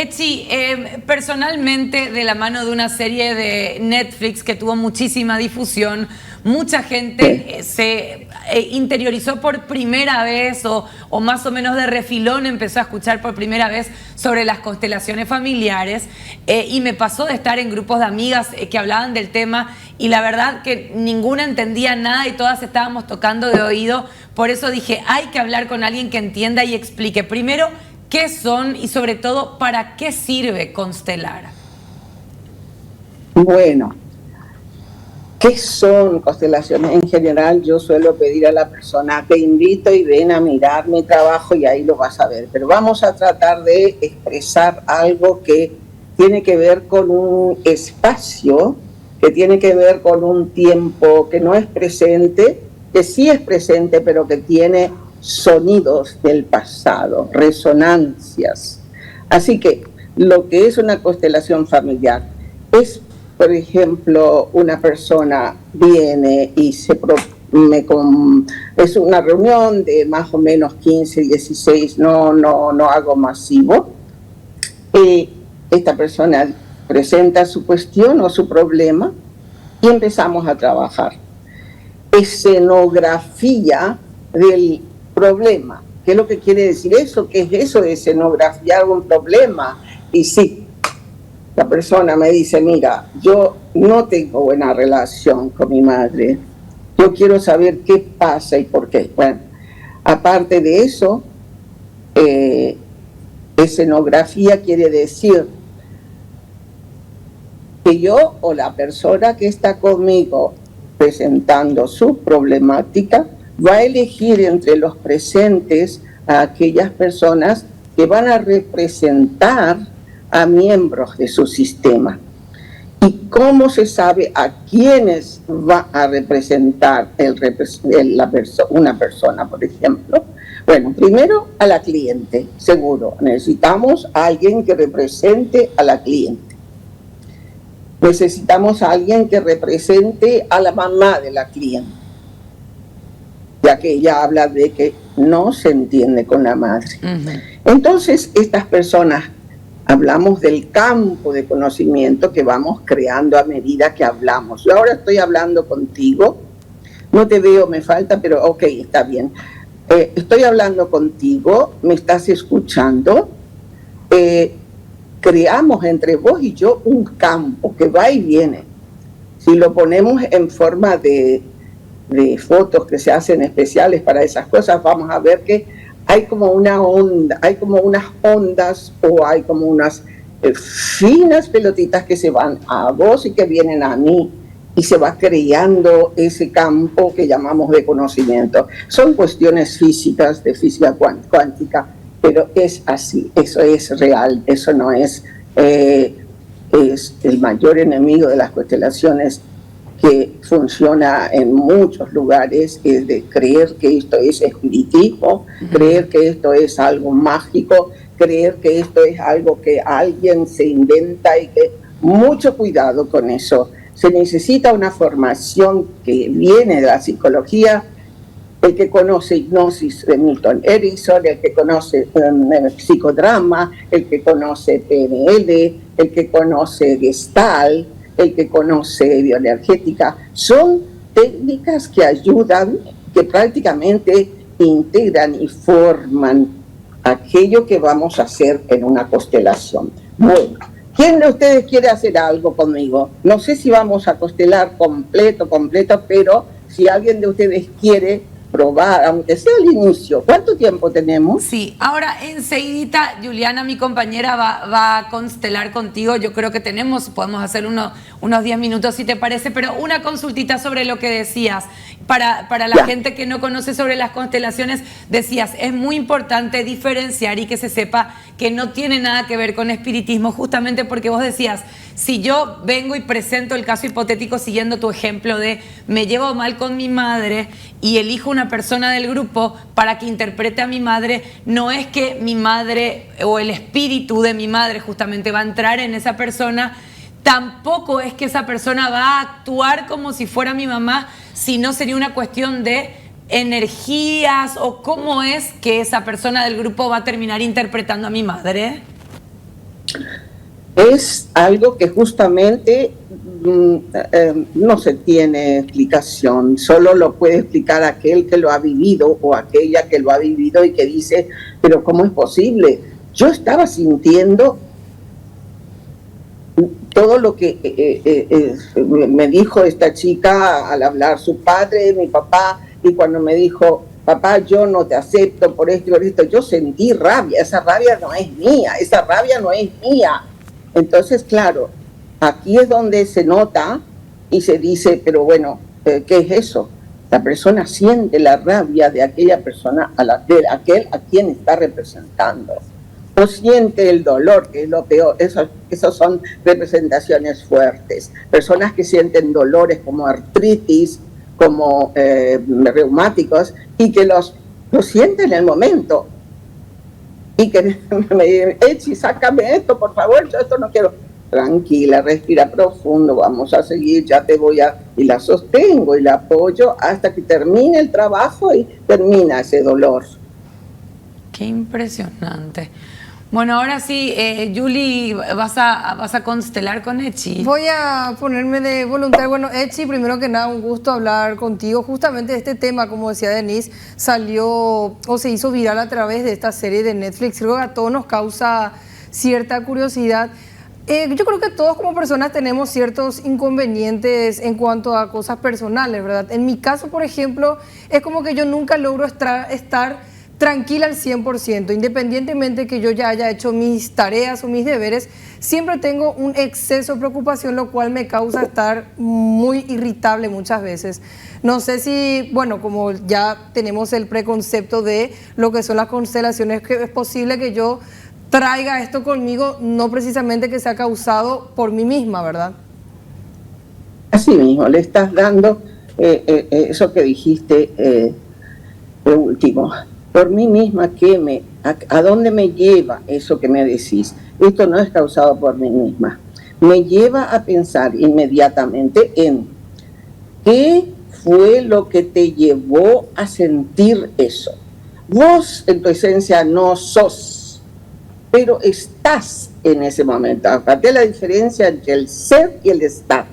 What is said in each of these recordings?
Etsi, personalmente, de la mano de una serie de Netflix que tuvo muchísima difusión, mucha gente se interiorizó por primera vez o más o menos de refilón empezó a escuchar por primera vez sobre las constelaciones familiares, y me pasó de estar en grupos de amigas que hablaban del tema y la verdad que ninguna entendía nada y todas estábamos tocando de oído. Por eso dije, hay que hablar con alguien que entienda y explique primero qué son y sobre todo para qué sirve constelar. Bueno, ¿qué son constelaciones? En general yo suelo pedir a la persona, te invito y ven a mirar mi trabajo y ahí lo vas a ver. Pero vamos a tratar de expresar algo que tiene que ver con un espacio, que tiene que ver con un tiempo que no es presente, que sí es presente, pero que tiene sonidos del pasado, resonancias. Así que lo que es una constelación familiar es, por ejemplo, una persona viene y es una reunión de más o menos 15, 16, no hago masivo. Esta persona presenta su cuestión o su problema y empezamos a trabajar. Escenografía del problema. ¿Qué es lo que quiere decir eso? ¿Qué es eso de escenografiar un problema? Y sí, la persona me dice, mira, yo no tengo buena relación con mi madre, yo quiero saber qué pasa y por qué. Bueno, aparte de eso, escenografía quiere decir que yo o la persona que está conmigo presentando su problemática va a elegir entre los presentes a aquellas personas que van a representar a miembros de su sistema. ¿Y cómo se sabe a quiénes va a representar una persona, por ejemplo? Bueno, primero a la cliente, seguro. Necesitamos a alguien que represente a la cliente. Necesitamos a alguien que represente a la mamá de la cliente, ya que ella habla de que no se entiende con la madre. Entonces, estas personas, hablamos del campo de conocimiento que vamos creando a medida que hablamos. Yo ahora estoy hablando contigo, no te veo, me falta, pero ok, está bien. Estoy hablando contigo, me estás escuchando, creamos entre vos y yo un campo que va y viene. Si lo ponemos en forma de fotos que se hacen especiales para esas cosas, vamos a ver que hay como una onda, hay como unas ondas o hay como unas finas pelotitas que se van a vos y que vienen a mí y se va creando ese campo que llamamos de conocimiento. Son cuestiones físicas, de física cuántica, pero es así, eso es real, eso no es el mayor enemigo de las constelaciones que funciona en muchos lugares, es de creer que esto es espiritismo, creer que esto es algo mágico, creer que esto es algo que alguien se inventa y que mucho cuidado con eso. Se necesita una formación que viene de la psicología. El que conoce hipnosis de Milton Erickson, el que conoce psicodrama, el que conoce PNL, el que conoce Gestalt, el que conoce bioenergética, son técnicas que ayudan, que prácticamente integran y forman aquello que vamos a hacer en una constelación. Bueno, ¿quién de ustedes quiere hacer algo conmigo? No sé si vamos a constelar completo, pero si alguien de ustedes quiere probar, aunque sea al inicio. ¿Cuánto tiempo tenemos? Sí, ahora enseguidita Juliana, mi compañera, va a constelar contigo. Yo creo que podemos hacer unos 10 minutos si te parece, pero una consultita sobre lo que decías. Para la gente que no conoce sobre las constelaciones, decías, es muy importante diferenciar y que se sepa que no tiene nada que ver con espiritismo, justamente porque vos decías, si yo vengo y presento el caso hipotético siguiendo tu ejemplo de me llevo mal con mi madre y elijo una persona del grupo para que interprete a mi madre, no es que mi madre o el espíritu de mi madre justamente va a entrar en esa persona, tampoco es que esa persona va a actuar como si fuera mi mamá, sino sería una cuestión de energías o cómo es que esa persona del grupo va a terminar interpretando a mi madre. Es algo que justamente no se tiene explicación, solo lo puede explicar aquel que lo ha vivido o aquella que lo ha vivido y que dice, pero ¿cómo es posible? Yo estaba sintiendo todo lo que me dijo esta chica al hablar su padre, mi papá, y cuando me dijo, papá, yo no te acepto por esto y por esto, yo sentí rabia, esa rabia no es mía, esa rabia no es mía. Entonces, claro, aquí es donde se nota y se dice, pero bueno, ¿qué es eso? La persona siente la rabia de aquella persona, de aquel a quien está representando. O siente el dolor, que es lo peor. Esos son representaciones fuertes. Personas que sienten dolores como artritis, como reumáticos, y que los sienten en el momento. Y que me dicen, Echi, sácame esto, por favor, yo esto no quiero. Tranquila, respira profundo, vamos a seguir, ya te voy a... Y la sostengo y la apoyo hasta que termine el trabajo y termina ese dolor. Qué impresionante. Bueno, ahora sí, Julie, vas a constelar con Echi. Voy a ponerme de voluntario. Bueno, Echi, primero que nada, un gusto hablar contigo. Justamente este tema, como decía Denise, salió o se hizo viral a través de esta serie de Netflix. Creo que a todos nos causa cierta curiosidad. Yo creo que todos como personas tenemos ciertos inconvenientes en cuanto a cosas personales, ¿verdad? En mi caso, por ejemplo, es como que yo nunca logro estar tranquila al 100%, independientemente que yo ya haya hecho mis tareas o mis deberes, siempre tengo un exceso de preocupación, lo cual me causa estar muy irritable muchas veces. No sé si, bueno, como ya tenemos el preconcepto de lo que son las constelaciones, que es posible que yo traiga esto conmigo, no precisamente que sea causado por mí misma, ¿verdad? Así mismo, le estás dando eso que dijiste, lo último. Por mí misma, ¿a dónde me lleva eso que me decís? Esto no es causado por mí misma. Me lleva a pensar inmediatamente en qué fue lo que te llevó a sentir eso. Vos, en tu esencia, no sos, pero estás en ese momento. Aparte la diferencia entre el ser y el estar.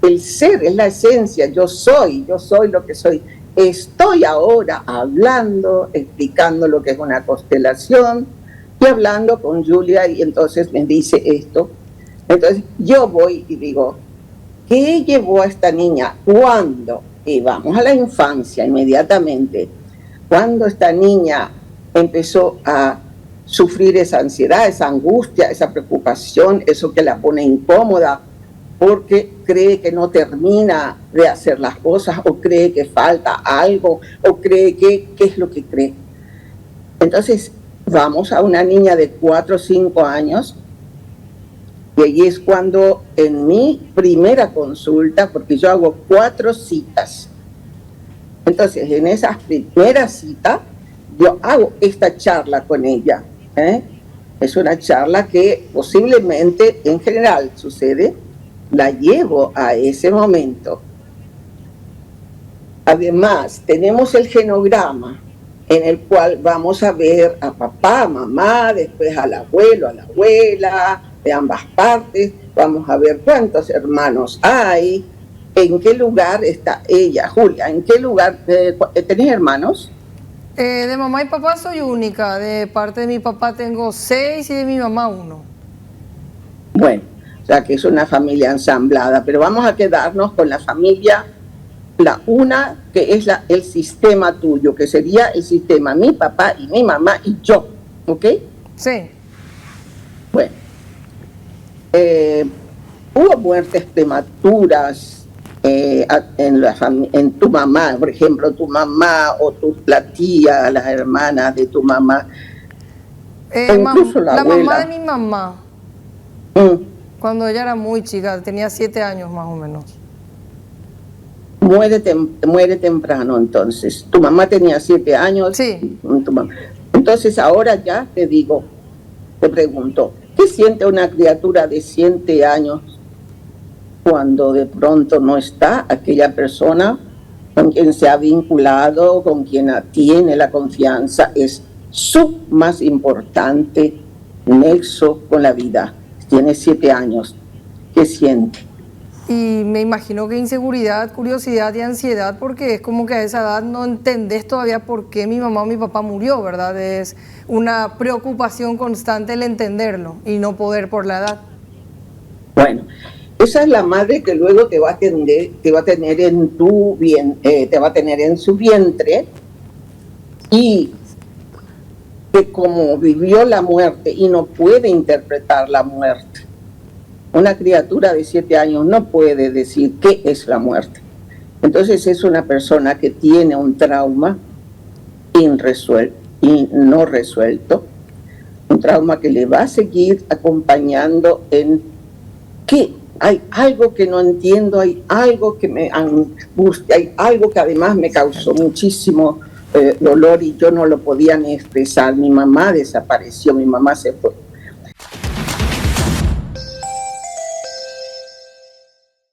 El ser es la esencia, yo soy lo que soy. Estoy ahora hablando, explicando lo que es una constelación y hablando con Julia y entonces me dice esto. Entonces yo voy y digo, ¿qué llevó a esta niña? ¿Cuándo? Y vamos a la infancia inmediatamente. Cuando esta niña empezó a sufrir esa ansiedad, esa angustia, esa preocupación, eso que la pone incómoda, porque cree que no termina de hacer las cosas, o cree que falta algo, o cree que, ¿qué es lo que cree? Entonces, vamos a una niña de 4 o 5 años, y allí es cuando en mi primera consulta, porque yo hago 4 citas, entonces en esas primeras citas, yo hago esta charla con ella, Es una charla que posiblemente, en general, sucede, la llevo a ese momento. Además, tenemos el genograma en el cual vamos a ver a papá, mamá, después al abuelo, a la abuela, de ambas partes. Vamos a ver cuántos hermanos hay, en qué lugar está ella. Julia, ¿en qué lugar? ¿Tenés hermanos? De mamá y papá soy única. De parte de mi papá tengo 6 y de mi mamá 1. Bueno, o sea que es una familia ensamblada, pero vamos a quedarnos con la familia, la una que es el sistema tuyo, que sería el sistema mi papá y mi mamá y yo, ¿ok? Sí. Bueno, hubo muertes prematuras en tu mamá, por ejemplo, tu mamá o la tía, las hermanas de tu mamá, o incluso la abuela. Mamá de mi mamá. Cuando ella era muy chica, tenía 7 años más o menos. Muere temprano, entonces. Tu mamá tenía 7 años. Sí. Entonces ahora ya te pregunto, ¿qué siente una criatura de 7 años cuando de pronto no está aquella persona con quien se ha vinculado, con quien tiene la confianza? Es su más importante nexo con la vida. tiene 7 años. ¿Qué siente? Y me imagino que inseguridad, curiosidad y ansiedad, porque es como que a esa edad no entendés todavía por qué mi mamá o mi papá murió, ¿verdad? Es una preocupación constante el entenderlo y no poder por la edad. Bueno, esa es la madre que luego te va a tener en te va a tener en su vientre, y que como vivió la muerte y no puede interpretar la muerte. Una criatura de 7 años no puede decir qué es la muerte. Entonces es una persona que tiene un trauma no resuelto, un trauma que le va a seguir acompañando en que hay algo que no entiendo, hay algo que me angustia, hay algo que además me causó muchísimo dolor y yo no lo podía ni expresar. Mi mamá desapareció, mi mamá se fue.